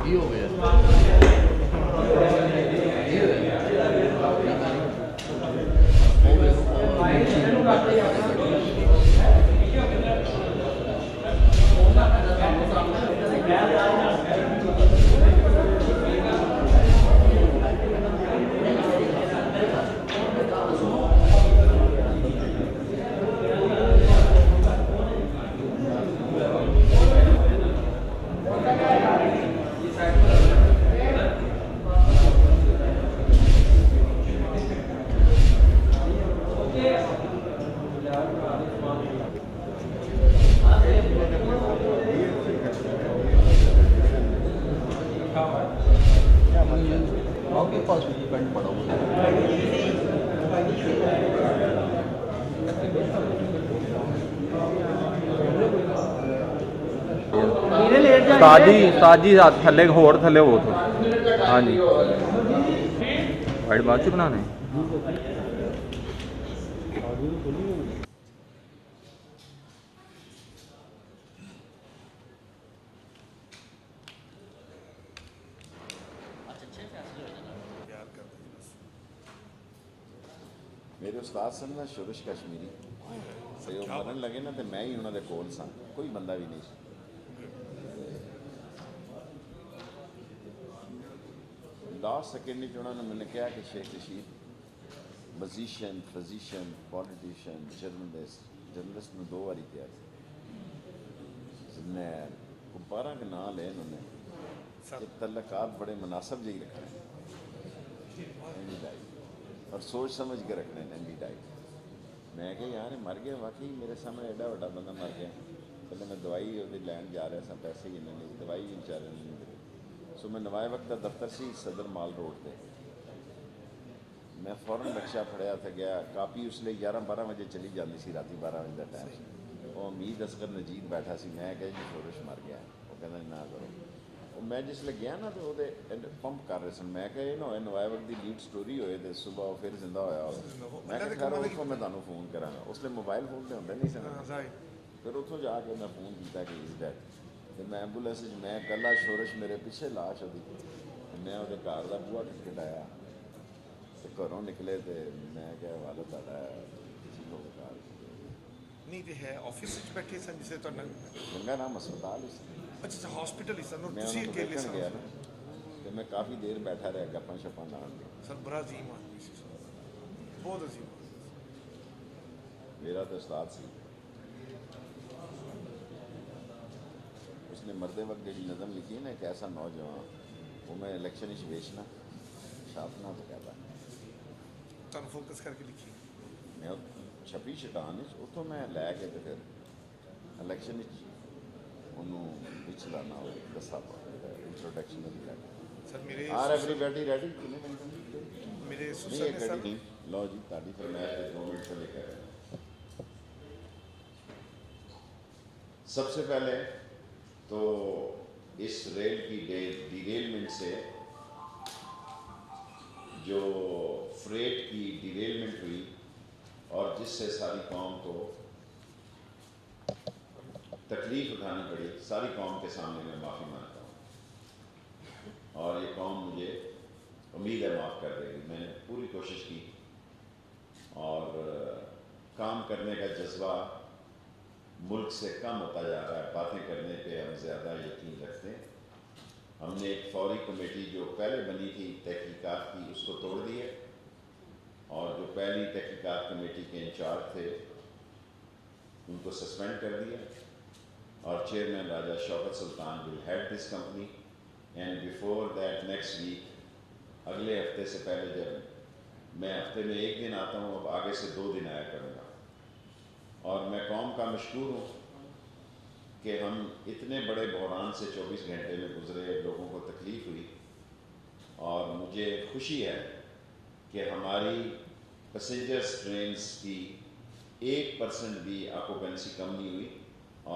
ਕੀ ਹੋ ਗਿਆ आपके पास पेंट पड़ा ताजी थले होर थले हो हाँ जी वाइट बाद च बनाने मेरे उस्ताद सन ना शुरुश कश्मीरी ते वो मरन लगे ना तो मैं ही उन्होंने कोल सा कोई बंदा भी नहीं लास्ट सेकेंड उन्होंने मैंने कहा कि Sheikh Rashid magician physician politician journalist में 2 बारी किया बारह के नाम ले उन्होंने तल्लकात बड़े मुनासब जी रखने और सोच समझ के रखने नंगी डाइट मैं क्या यार मर गया वाकई मेरे सामने एडा बड़ा बंदा मर गया पहले मैं दवाई लैन जा रहा था पैसे ही नहीं दवाई भी बेचारे नहीं मिले सो मैं नवाए वक्त का दफ्तर सी सदर माल रोड पे मैं फौरन रक्शा फड़िया था गया कापी उसले 11-12 बजे चली जाती सी राती 12 बजे का टाइम वो उम्मीद असगर नजीद बैठा सी मैं क्या जी शोरश मर गया वो कहना ना करो मैं जिसले गया ना तो वो पंप कर रहे सन मैं क्या ना होए नवाए वक्त की लीड स्टोरी होए तो सुबह फिर जिंदा होया मैं खैर उसको मैं तुहानू फोन करांगा उसले मोबाइल फोन तो होंगे नहीं सन फिर उतों जाके मैं फोन किया कि इज डेड तो मैं एंबूलेंस मैं कला शोरश मेरे पिछे लाश होती मैं वो घर का बूहा खटखटाया तो घरों निकले तो मैं क्या वाल तुहाडा नहीं तो है ऑफिस बैठे सन जिसे गंगा राम अस्पताल अच्छा हॉस्पिटल ही सन मैं देखने गया ना तो मैं काफ़ी देर बैठा रहा गप्पा शप्पा लाने सर बड़ा अजीम आदमी सी बहुत अजीम मेरा तो उस्ताद सी उसने मरते वक्त जी नज़म लिखी ना एक ऐसा नौजवान वो मैं इलेक्शन बेचना छापना तो कहता तुम फोकस करके लिखी मैं छपी शटान उतों मैं लैके तो फिर इलेक्शन उन्होंने चलाना हो दसा इंट्रोडक्शन सर मेरे आर एवरीबॉडी रेडी मेरे नहीं लो जी ताड़ी फरमाइश 2 मिनट से लेकर सबसे पहले तो इस रेल की डिरेलमेंट से जो फ्रेट की डिरेलमेंट हुई और जिससे सारी कौम को तकलीफ उठानी पड़ी सारी कौम के सामने मैं माफ़ी मांगता हूँ और ये कौम मुझे उम्मीद है माफ़ कर देगी मैंने पूरी कोशिश की और काम करने का जज्बा मुल्क से कम होता जा रहा है बातें करने पे हम ज़्यादा यकीन रखते हैं हमने एक फौरी कमेटी जो पहले बनी थी तहकीकात की उसको तोड़ दी है और जो पहली तहकीकात कमेटी के इंचार्ज थे उनको सस्पेंड कर दिया और chairman Raja Shaukat Sultan will head this company and before that next week अगले हफ्ते से पहले जब मैं हफ्ते में 1 दिन आता हूँ अब आगे से 2 दिन आया करूँगा और मैं कौम का मशकूर हूँ कि हम इतने बड़े बहरान से 24 घंटे में गुजरे लोगों को तकलीफ़ हुई और मुझे खुशी है कि हमारी पैसेंजर्स ट्रेन्स की 1% भी ऑक्यूपेंसी कम नहीं हुई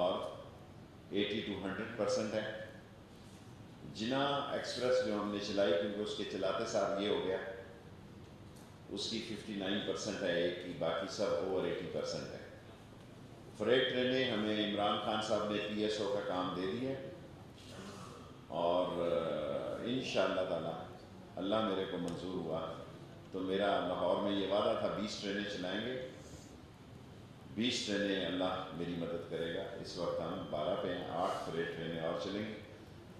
और 80 to 100% है। जिना एक्सप्रेस जो हमने चलाई क्योंकि उसके चलाते साथ ये हो गया उसकी 59% है एक की बाकी सब ओवर 80% है। फ्रेट ट्रेनें हमें इमरान खान साहब ने PSO का काम दे दिया और इंशाअल्लाह ताला अल्लाह मेरे को मंजूर हुआ तो मेरा लाहौर में ये वादा था 20 ट्रेनें चलाएंगे, 20 ट्रेनें अल्लाह मेरी मदद करेगा। इस वक्त हम 12 पे हैं, 8 फ्रेट ट्रेनें और चलेंगी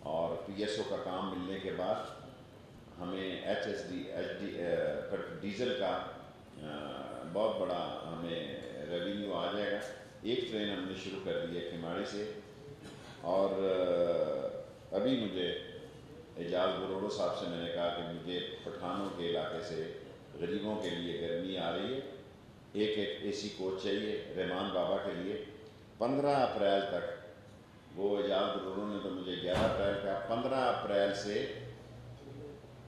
और PSO का काम मिलने के बाद हमें डीज़ल का बहुत बड़ा हमें रेवेन्यू आ जाएगा। एक ट्रेन हमने शुरू कर दी है खिमाड़ी से और अभी मुझे एजाज बरोड़ो साहब से मैंने कहा कि मुझे पठानों के इलाके से गरीबों के लिए गर्मी आ रही है, एक AC कोच चाहिए रहमान बाबा के लिए 15 अप्रैल तक। वो एजाज बरोड़ो ने तो मुझे 11 अप्रैल का, 15 अप्रैल से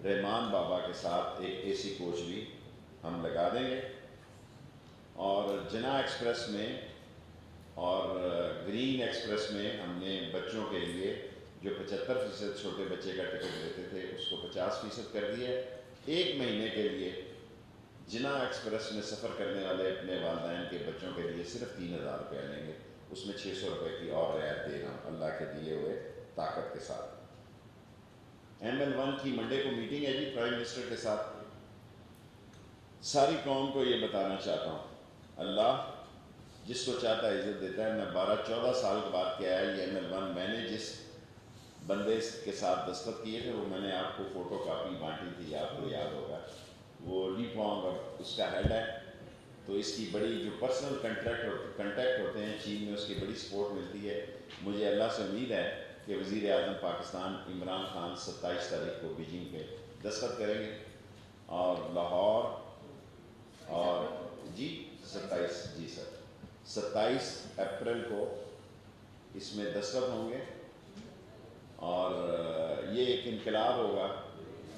रहमान बाबा के साथ एक AC कोच भी हम लगा देंगे। और जना एक्सप्रेस में और ग्रीन एक्सप्रेस में हमने बच्चों के लिए जो 75% छोटे बच्चे का टिकट लेते थे उसको 50% कर दिया। एक महीने के लिए जिना एक्सप्रेस में सफ़र करने वाले अपने वालिदैन के बच्चों के लिए सिर्फ 3000 रुपया लेंगे, उसमें 600 रुपये की और रियायत दे रहा हूँ अल्लाह के दिए हुए ताकत के साथ। ML1 की मंडे को मीटिंग है जी प्राइम मिनिस्टर के साथ। सारी कौम को ये बताना चाहता हूँ, अल्लाह जिसको चाहता है इज़्ज़त देता है। मैं 12-14 साल के बाद क्या है ये ML1 मैंने जिस बंदे के साथ दस्तखत किए थे वो मैंने आपको फ़ोटो कापी बांटी थी, आपको याद होगा। वो लीपॉन्ग उसका हेड है, तो इसकी बड़ी जो पर्सनल कंटेक्ट होते हैं चीन में, उसकी बड़ी सपोर्ट मिलती है। मुझे अल्लाह से उम्मीद है कि वज़ीर आज़म पाकिस्तान इमरान खान 27 तारीख को बीजिंग पे दस्तखत करेंगे और लाहौर और जी 27 जी सर 27 अप्रैल को इसमें दस्तखत होंगे और ये एक इनकलाब होगा।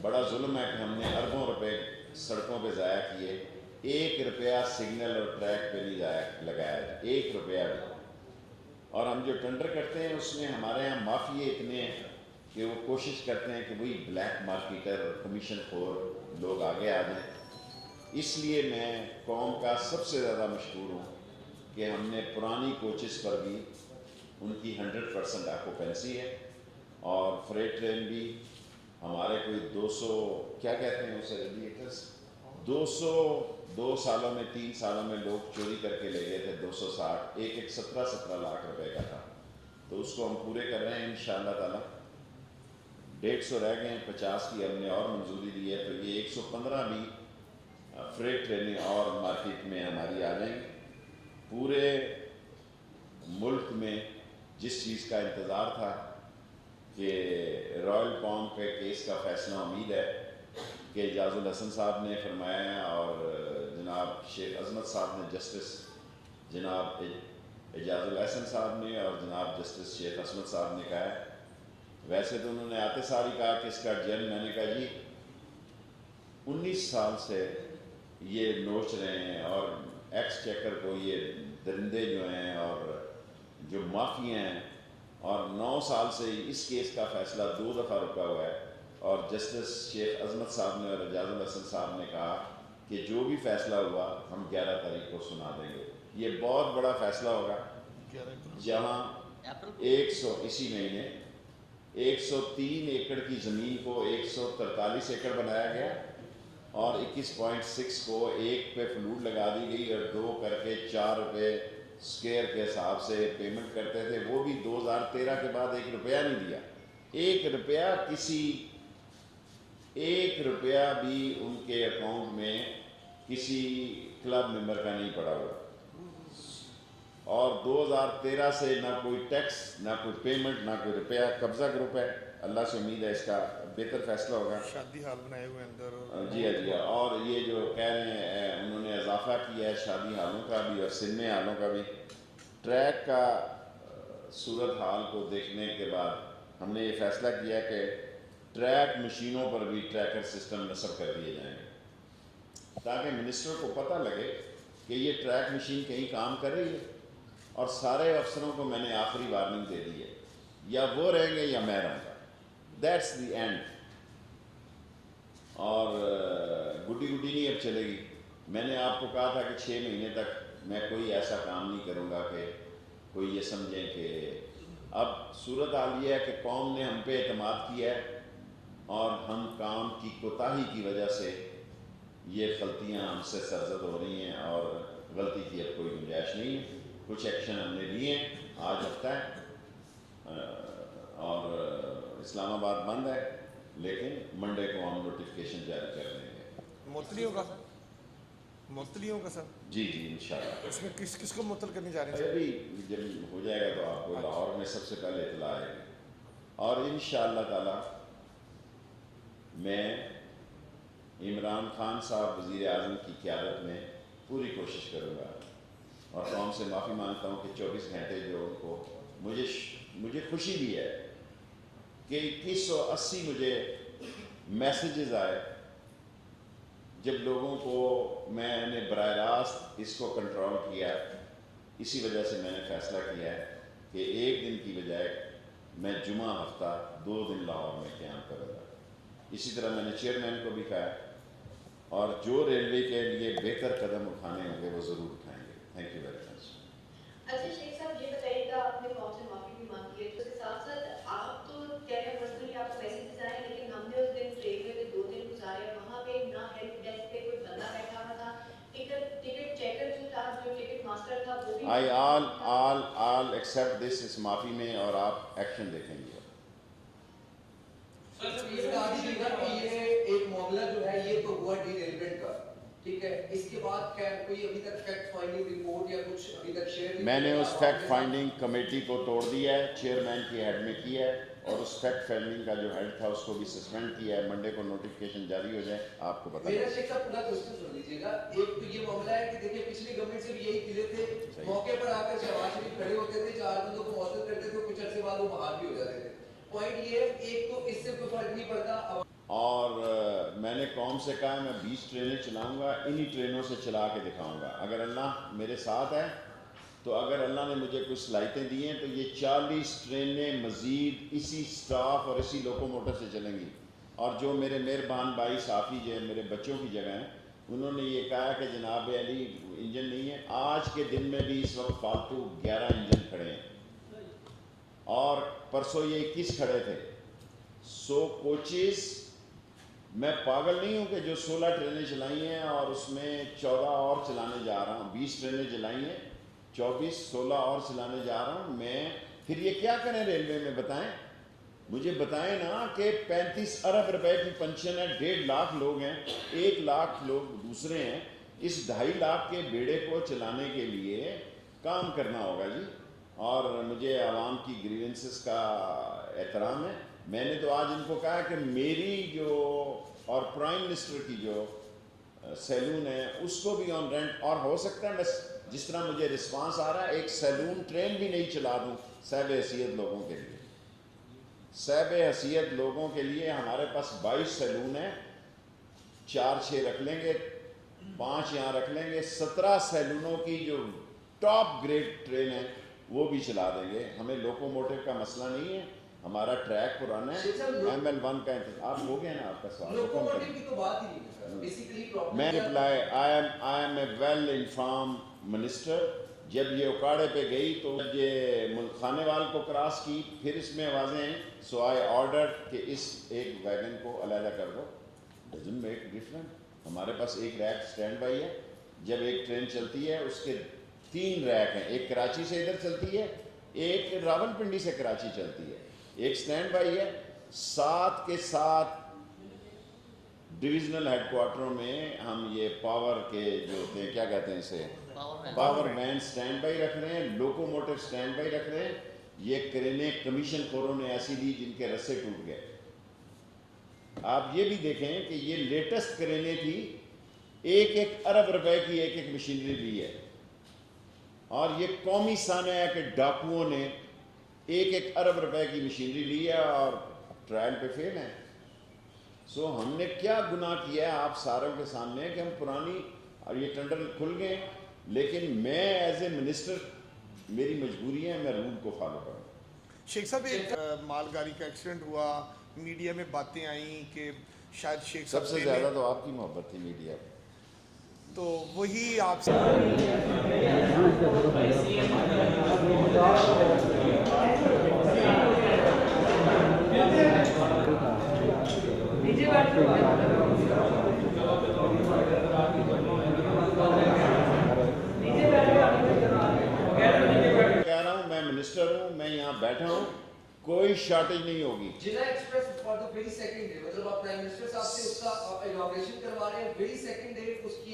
बड़ा जुल्म है कि हमने अरबों रुपए सड़कों पे ज़ाया किए, 1 रुपया सिग्नल और ट्रैक पे नहीं लगाया, 1 रुपया भी। और हम जो टेंडर करते हैं उसमें हमारे यहाँ माफिए इतने हैं कि वो कोशिश करते हैं कि वही ब्लैक मार्केटर और कमीशन खोर लोग आगे आ जाएं। इसलिए मैं कौम का सबसे ज़्यादा मशहूर हूँ कि हमने पुरानी कोचेस पर भी उनकी 100% ऑक्यूपेंसी है और फ्रेट ट्रेन भी हमारे कोई 200 क्या कहते हैं उसे रेडिएटर्स 202 सालों में 3 सालों में लोग चोरी करके ले गए थे 260, एक 17 लाख रुपए का था, तो उसको हम पूरे कर रहे हैं इंशाअल्लाह ताला। 150 रह गए हैं, 50 की हमने और मंजूरी दी है, तो ये 115 भी फ्रेट ट्रेनें और मार्केट में हमारी आ जाएंगी। पूरे मुल्क में जिस चीज़ का इंतज़ार था कि रॉयल पाम के केस का फैसला उम्मीद है कि एजाजुल हसन साहब ने फरमाया है और जनाब शेख अजमत साहब ने, जस्टिस जनाब एजाजुल हसन साहब ने और जनाब जस्टिस शेख अजमत साहब ने कहा है। वैसे तो उन्होंने आते सार ही कहा कि इसका जेल, मैंने कहा जी 19 साल से ये नोच रहे हैं और एक्स चेकर को ये दरिंदे जो हैं और जो माफिया हैं, और 9 साल से इस केस का फैसला 2 दफ़ा रुका हुआ है और जस्टिस शेख अजमत साहब ने और एजाजुल हसन साहब ने कहा कि जो भी फैसला हुआ हम 11 तारीख को सुना देंगे। ये बहुत बड़ा फैसला होगा जहाँ 100 इसी महीने 103 एकड़ की ज़मीन को 143 एकड़ बनाया गया और 21.6 को 1 पे फ्लूड लगा दी गई और 2 करके 4 रुपये स्क्वायर के हिसाब से पेमेंट करते थे। वो भी 2013 के बाद 1 रुपया नहीं दिया, 1 रुपया एक रुपया भी उनके अकाउंट में किसी क्लब मेंबर का नहीं पड़ा हुआ। और 2013 से ना कोई टैक्स, ना कोई पेमेंट, ना कोई रुपया। कब्जा ग्रुप है, अल्लाह से उम्मीद है इसका बेहतर फैसला होगा। शादी हाल बनाए हुए अंदर जी हाँ जी हाँ। और ये जो कह रहे हैं उन्होंने इजाफा किया है शादी हालों का भी और सिनेमा हालों का भी। ट्रैक का सूरत हाल को देखने के बाद हमने ये फैसला किया कि ट्रैक मशीनों पर भी ट्रैकर सिस्टम नस्ब कर दिए जाएंगे ताकि मिनिस्टर को पता लगे कि ये ट्रैक मशीन कहीं काम कर रही है। और सारे अफसरों को मैंने आखिरी वार्निंग दे दी है, या वो रहेंगे या मैं रहूँगा, दैट्स द एंड। और गुड्डी नहीं अब चलेगी। मैंने आपको कहा था कि 6 महीने तक मैं कोई ऐसा काम नहीं करूँगा कि कोई ये समझें कि अब सूरत हाल ये है कि कौम ने हम पे एतमाद किया है اور ہم کام کی کوتاہی کی وجہ سے یہ غلطیاں ہم سے سرزد ہو رہی ہیں اور غلطی کی اب کوئی گنجائش نہیں ہے. کچھ ایکشن ہم نے لیے ہیں. آج ہفتہ ہے اور اسلام آباد بند ہے، لیکن منڈے کو ہم نوٹیفکیشن جاری کر دیں گے. معطلیوں کا معطلیوں کا سر جی جی انشاءاللہ. اس میں کس کس کو معطل کرنے جا رہے ہیں سر؟ ابھی جب ہو جائے گا تو آپ کو لاہور میں سب سے پہلے اطلاع آئے گی، اور انشاءاللہ تعالی میں عمران خان صاحب وزیر اعظم کی قیادت میں پوری کوشش کروں گا اور قوم سے معافی مانگتا ہوں کہ 24 گھنٹے جو ان کو مجھے خوشی بھی ہے کہ 2180 مجھے میسیجز آئے جب لوگوں کو میں نے براہ راست اس کو کنٹرول کیا. اسی وجہ سے میں نے فیصلہ کیا ہے کہ ایک دن کی بجائے میں جمعہ ہفتہ 2 دن لاہور میں قیام کروں گا. اسی طرح میں نے چیئرمین کو بھی کہا اور جو ریلوے کے لیے بہتر قدم اٹھانے ہوں گے وہ ضرور اٹھائیں گے. Thank you very much. اچھا شیخ صاحب یہ بتائیے گا، آپ نے قوم سے معافی بھی مانگی ہے، تو اس کے ساتھ ساتھ آپ تو کہہ رہے ہیں پرسنلی آپ کو میسیجز آئے، لیکن ہم نے اس دن ریلوے میں 2 دن گزارے، وہاں پہ نہ ہیلپ ڈیسک پہ کوئی بندہ بیٹھا ہوا تھا، ٹکٹ چیکر جو تھا، جو ٹکٹ ماسٹر تھا وہ بھی آئی آل ایکسیپٹ دس اس معافی میں، اور آپ ایکشن دیکھیں گے. یہ بتا دیجیے گا کہ یہ ایک معاملہ جو ہے یہ تو ہوا ڈی ریلیونٹ کا، ٹھیک ہے، اس کے بعد کیا کوئی ابھی تک فیکٹ فائنڈنگ رپورٹ یا کچھ ابھی تک شیئر؟ میں نے اس فیکٹ فائنڈنگ کمیٹی کو توڑ دیا ہے، چیئرمین کی ہیڈ میں کیا ہے، اور اس فیکٹ فائنڈنگ کا جو ہیڈ تھا اس کو بھی سسپینڈ کیا ہے. منڈے کو نوٹیفکیشن جاری ہو جائے آپ کو بتا. میرا شیخ صاحب پورا کوشچن سن لیجیے گا. ایک تو یہ معاملہ ہے کہ دیکھیں پچھلی گورنمنٹ سے بھی یہی کھلے تھے، موقع پر آ کر شہباز شریف کھڑے ہوتے تھے، 4 بندوں کو معطل کرتے تھے، کچھ عرصے بعد وہ بحال بھی ہو جاتے تھے. پوائنٹ یہ ہے ایک تو اس سے کوئی فرق نہیں پڑتا. اور میں نے قوم سے کہا میں 20 ٹرینیں چلاؤں گا، انہی ٹرینوں سے چلا کے دکھاؤں گا. اگر اللہ میرے ساتھ ہے تو اگر اللہ نے مجھے کچھ صلاحیتیں دی ہیں تو یہ 40 ٹرینیں مزید اسی سٹاف اور اسی لوکو موٹر سے چلیں گی. اور جو میرے مہربان بھائی صافی جو میرے بچوں کی جگہ ہیں انہوں نے یہ کہا کہ جناب علی انجن نہیں ہے. آج کے دن میں بھی اس وقت فالتو 11 انجن کھڑے ہیں اور پرسوں یہ 21 کھڑے تھے. 100 کوچز. میں پاگل نہیں ہوں کہ جو 16 ٹرینیں چلائی ہیں اور اس میں 14 اور چلانے جا رہا ہوں. 20 ٹرینیں چلائی ہیں، 24 16 اور چلانے جا رہا ہوں. میں پھر یہ کیا کریں ریلوے میں؟ بتائیں مجھے، بتائیں نا کہ 35 ارب روپے کی پنشن ہے، 1.5 لاکھ لوگ ہیں، 1 لاکھ لوگ دوسرے ہیں. اس 2.5 لاکھ کے بیڑے کو چلانے کے لیے کام کرنا ہوگا جی. اور مجھے عوام کی گریونسز کا احترام ہے. میں نے تو آج ان کو کہا کہ میری جو اور پرائم منسٹر کی جو سیلون ہے اس کو بھی آن رینٹ، اور ہو سکتا ہے میں جس طرح مجھے رسپانس آ رہا ہے ایک سیلون ٹرین بھی نہیں چلا دوں صاحب حیثیت لوگوں کے لیے. صاحب حیثیت لوگوں کے لیے ہمارے پاس 22 سیلون ہیں، 4-6 رکھ لیں گے، 5 یہاں رکھ لیں گے. 17 سیلونوں کی جو ٹاپ گریڈ ٹرین ہے وہ بھی چلا دیں گے. ہمیں لوکو موٹر کا مسئلہ نہیں ہے، ہمارا ٹریک پرانا ہے. ML1 کا آپ ہو گیا نا آپ کا سوال. لوکوموٹیو کی تو بات ہی نہیں ہے سر. بیسیکلی پرابلم میں reply I am a will inform minister. جب یہ اکاڑے پہ گئی تو یہ ملک خانے وال کو کراس کی، پھر اس میں آوازیں ہیں سو آئی آرڈر کہ اس ایک ویگن کو علیحدہ کر دو. Doesn't make different. ہمارے پاس ایک ریک اسٹینڈ بائی ہے. جب ایک ٹرین چلتی ہے اس کے 3 ریک ہیں، ایک کراچی سے ادھر چلتی ہے، ایک راول پنڈی سے کراچی چلتی ہے، ایک سٹینڈ بائی ہے. 7 کے 7 ڈویژنل ہیڈ کوارٹروں میں ہم یہ پاور کے جو ہوتے ہیں کیا کہتے ہیں اسے، پاور مین سٹینڈ بائی رکھ رہے ہیں، لوکو موٹر سٹینڈ بائی رکھ رہے ہیں. یہ کرینے کمیشن خوروں نے ایسی دی جن کے رسے ٹوٹ گئے. آپ یہ بھی دیکھیں کہ یہ لیٹسٹ کرینے تھی، 1 ارب روپے کی ایک مشینری لی ہے. اور یہ قومی سانحہ ہے کہ ڈاکوؤں نے 1 ارب روپے کی مشینری لی ہے اور ٹرائل پہ فیل ہیں. سو ہم نے کیا گناہ کیا ہے آپ ساروں کے سامنے کہ ہم پرانی، اور یہ ٹینڈر کھل گئے، لیکن میں ایز اے منسٹر میری مجبوری ہے میں رول کو فالو کروں. شیخ صاحب ایک مال گاڑی کا ایکسیڈنٹ ہوا، میڈیا میں باتیں آئیں کہ شاید شیخ صاحب سب سے زیادہ تو آپ کی محبت تھی میڈیا پہ. تو وہی آپ سے कह रहा हूँ मैं मिनिस्टर हूँ, मैं यहाँ बैठा हूँ, कोई शॉर्टेज नहीं होगी। जिला express for the very second day, मतलब आप प्राइम मिनिस्टर साहब से उसका इनॉग्रेशन करवा रहे हैं, वेरी सेकंड डे उसकी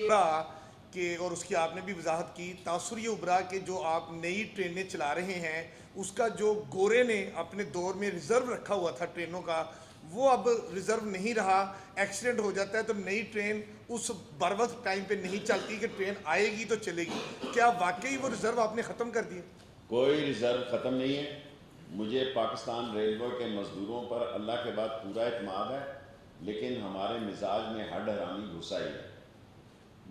कि और उसकी आपने भी वजाहत की, तासुर ये उभरा कि जो आप नई ट्रेनें चला रहे हैं उसका जो गोरे ने अपने दौर में रिज़र्व रखा हुआ था ट्रेनों का, वो अब रिज़र्व नहीं रहा, एक्सीडेंट हो जाता है तो नई ट्रेन उस बरवक्त टाइम पे नहीं चलती कि ट्रेन आएगी तो चलेगी। क्या वाकई वो रिज़र्व आपने ख़त्म कर दिए? कोई रिज़र्व ख़त्म नहीं है। मुझे पाकिस्तान रेलवे के मज़दूरों पर अल्लाह के बाद पूरा एतमाद है, लेकिन हमारे मिजाज में हड हरामी घुसा ही है।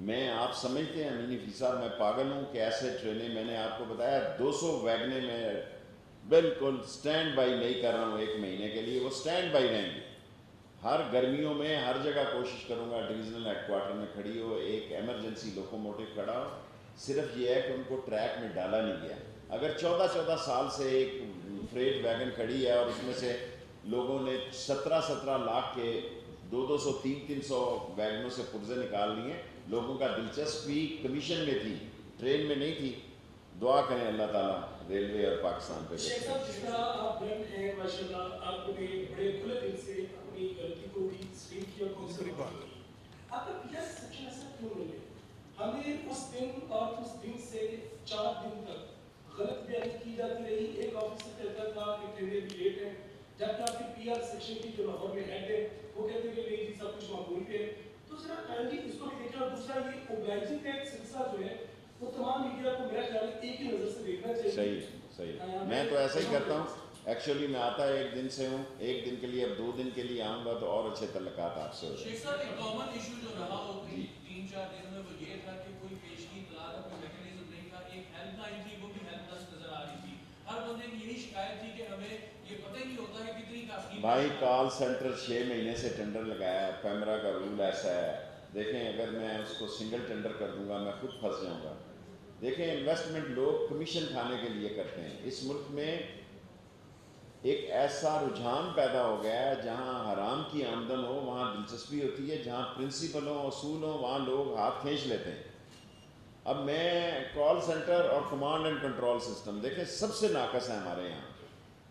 मैं आप समझते हैं अमीनी फीसा मैं पागल हूँ कि ऐसे ट्रेनें, मैंने आपको बताया 200 वैगने में बिल्कुल स्टैंड बाई नहीं कर रहा हूँ 1 महीने के लिए, वो स्टैंड बाई रहेंगी। हर गर्मियों में हर जगह कोशिश करूँगा डिवीज़नल हेडक्वार्टर में खड़ी हो, एक एमरजेंसी लोकोमोटिव खड़ा हो। सिर्फ ये है कि उनको ट्रैक में डाला नहीं गया। अगर 14-14 साल से एक फ्रेट वैगन खड़ी है और उसमें से लोगों ने 17-17 लाख के 200-200 300-300 वैगनों से पुर्जे निकाल लिए। लोगों का दिलचस्पी कमीशन में थी, ट्रेन में नहीं थी। दुआ करें अल्लाह ताला रेलवे और पाकिस्तान पे। शेख साहब, जिस तरह आप ब्रांड हैं माशाल्लाह, आपने बड़े खुले दिल से अपनी गलती को भी स्वीकार किया, दूसरी बात आपका पीआर सेक्शन ऐसा क्यों नहीं है? हमें उस दिन और उस दिन से 4 दिन तक गलत बयानी की जाती रही। एक ऑफिसर कहता था कि ट्रेनें भी लेट हैं, जबकि आपके पीआर सेक्शन की जो लाहौर में हेड है वो कहते हैं कि नहीं जी सब कुछ मामूल पे है। तो जरा काइंडली इसको भी देखिए। और दूसरा ये ओबलाइजिंग का एक सिलसिला जो है वो तमाम मीडिया को मेरा ख्याल है एक ही नज़र से देखना चाहिए। सही मैं तो ऐसा ही करता हूँ। एक्चुअली मैं आता है 1 दिन से हूँ, 1 दिन के लिए, अब 2 दिन के लिए आऊँगा तो और अच्छे तल्लुकात आपसे हो शेख साहब, एक कॉमन इशू जो रहा हो 3-4 दिनों में वो ये था कि कोई पेशगी इत्तला का कोई मैकेनिज्म नहीं था। एक हेल्पलाइन थी, वो भी हेल्पलेस नजर आ रही थी। हर बंदे की यही शिकायत थी कि हमें ये पता ही नहीं होता है कितनी काफी। भाई कॉल सेंटर 6 महीने से टेंडर लगाया है, पैमरा का रूल ऐसा है। देखें अगर मैं उसको सिंगल टेंडर कर दूंगा मैं खुद फंस जाऊंगा। देखें इन्वेस्टमेंट लोग कमीशन खाने के लिए करते हैं। इस मुल्क में एक ऐसा रुझान पैदा हो गया है जहां हराम की आमदन हो वहां दिलचस्पी होती है, जहां प्रिंसिपल हो असूल हो वहां लोग हाथ खींच लेते हैं। अब मैं कॉल सेंटर और कमांड एंड कंट्रोल सिस्टम देखें सबसे नाकस है हमारे यहाँ।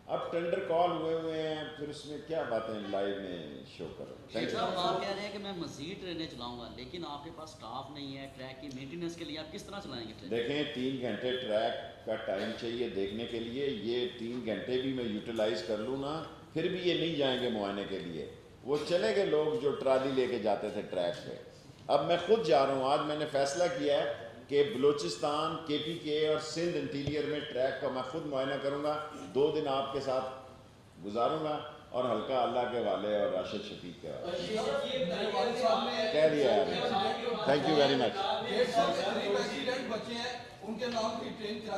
अब टेंडर कॉल हुए हैं, फिर उसमें क्या बातें लाइव में शो करो। शेख साहब, आप कह रहे हैं कि मैं मज़ीद ट्रेनें चलाऊंगा, लेकिन आपके पास स्टाफ नहीं है ट्रैक की मेंटेनेंस के लिए, आप किस तरह चलाएंगे ट्रेन? देखें 3 घंटे ट्रैक का टाइम चाहिए देखने के लिए। ये 3 घंटे भी मैं यूटिलाइज कर लूँ ना, फिर भी ये नहीं जाएंगे मुआयने के लिए। वो चले गए लोग जो ट्राली लेके जाते थे ट्रैक पे। अब मैं खुद जा रहा हूँ। आज मैंने फैसला किया है कि बलूचिस्तान, KPK और सिंध इंटीरियर में ट्रैक का मैं खुद मुआयना करूँगा। 2 दिन आपके साथ गुजारूँगा और हल्का अल्लाह के वाले और राशिद शफीक के वाले कह दिया है। Thank you very much.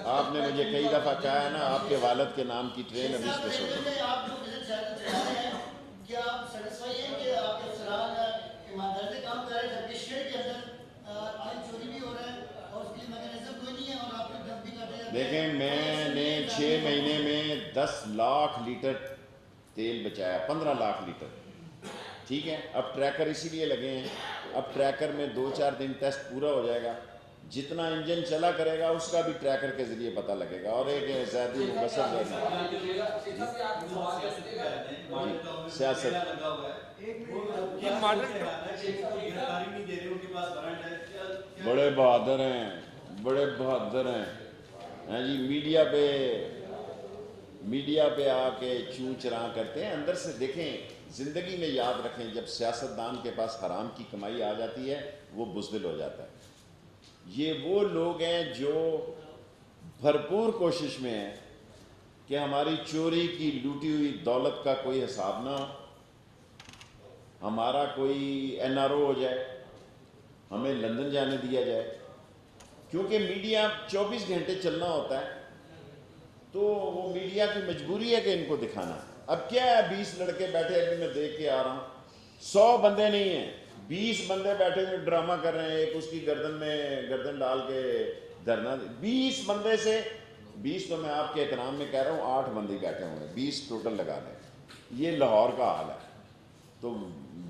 आपने मुझे कई दफ़ा कहा है ना आपके वालिद के नाम की ट्रेन अभी स्पेशल देखें मैंने 6 महीने में 10 लाख लीटर तेल बचाया, 15 लाख लीटर। ठीक है, अब ट्रैकर इसीलिए लगे हैं। अब ट्रैकर में 2-4 दिन टेस्ट पूरा हो जाएगा। जितना इंजन चला करेगा उसका भी ट्रैकर के जरिए पता लगेगा। और एक ज़्यादा मुबसर सियासत बड़े बहादुर हैं, बड़े बहादुर हैं जी। मीडिया पे आके चूं चरां करते हैं। अंदर से देखें, ज़िंदगी में याद रखें, जब सियासतदान के पास हराम की कमाई आ जाती है वो बुज़दिल हो जाता है। ये वो लोग हैं जो भरपूर कोशिश में हैं कि हमारी चोरी की लूटी हुई दौलत का कोई हिसाब ना हो, हमारा कोई NRO हो जाए, हमें लंदन जाने दिया जाए। क्योंकि मीडिया 24 घंटे चलना होता है तो वो मीडिया की मजबूरी है कि इनको दिखाना। अब क्या है, 20 लड़के बैठे, अभी मैं देख के आ रहा हूँ, 100 बंदे नहीं हैं, 20 बंदे बैठे हुए ड्रामा कर रहे हैं। एक उसकी गर्दन में गर्दन डाल के धरना। 20 बंदे से 20 तो मैं आपके एहतराम में कह रहा हूँ 8 बंदे बैठे हुए हैं, 20 टोटल लगा लें। ये लाहौर का हाल है। तो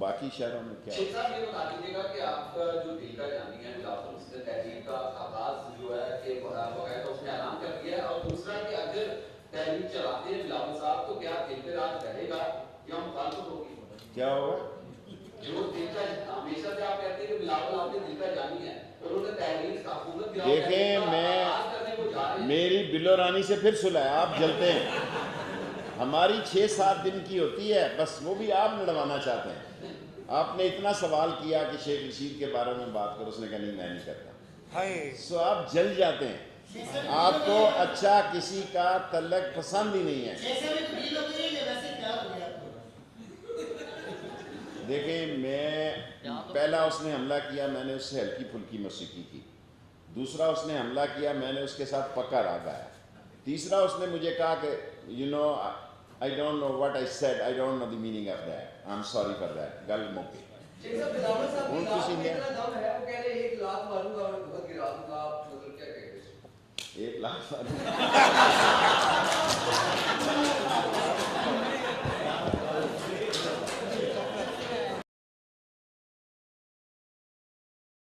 बाकी शहरों में क्या शेख साहब ये बता दीजिएगा कि आपका जो दिल का जानी है बिलावल उसने तहरीक का आगाज जो है कि बकायदा उसने ऐलान कर दिया है, और दूसरा कि अगर तहरीक चलाते हैं बिलावल साहब तो क्या दिल पे राज रहेगा या मुखालफत होगी? क्या होगा? जो दिल का हमेशा से आप कहते हैं कि बिलावल आपके दिल का जानी है, उन्होंने तहरीक हुकूमत देखें, मैं मेरी बिलो रानी से फिर सुलह है, आप जलते हैं। हमारी 6-7 दिन की होती है, बस वो भी आप लड़वाना चाहते हैं। आपने इतना सवाल किया कि शेख रशीद के बारे में बात करो, उसने कहा नहीं मैं नहीं करता। हाय सो आप जल जाते हैं, आपको अच्छा किसी का तल्लक पसंद ही नहीं है। देखें, मैं पहला उसने हमला किया, मैंने उससे हल्की फुल्की मौसीकी की। दूसरा उसने हमला किया, मैंने उसके साथ पक्का राग आया। तीसरा उसने मुझे कहा कि you know I don't know what I said, I don't know the meaning of that, I am sorry for that. गल मुक्की। शेख साहब, बिलावल साहब उन की किसी लात में ने- इतना दम है, वो कह रहे हैं 1 लाख मारूंगा और बहुत गिरा दूंगा, आप मतलब क्या कहेंगे? 1 लाख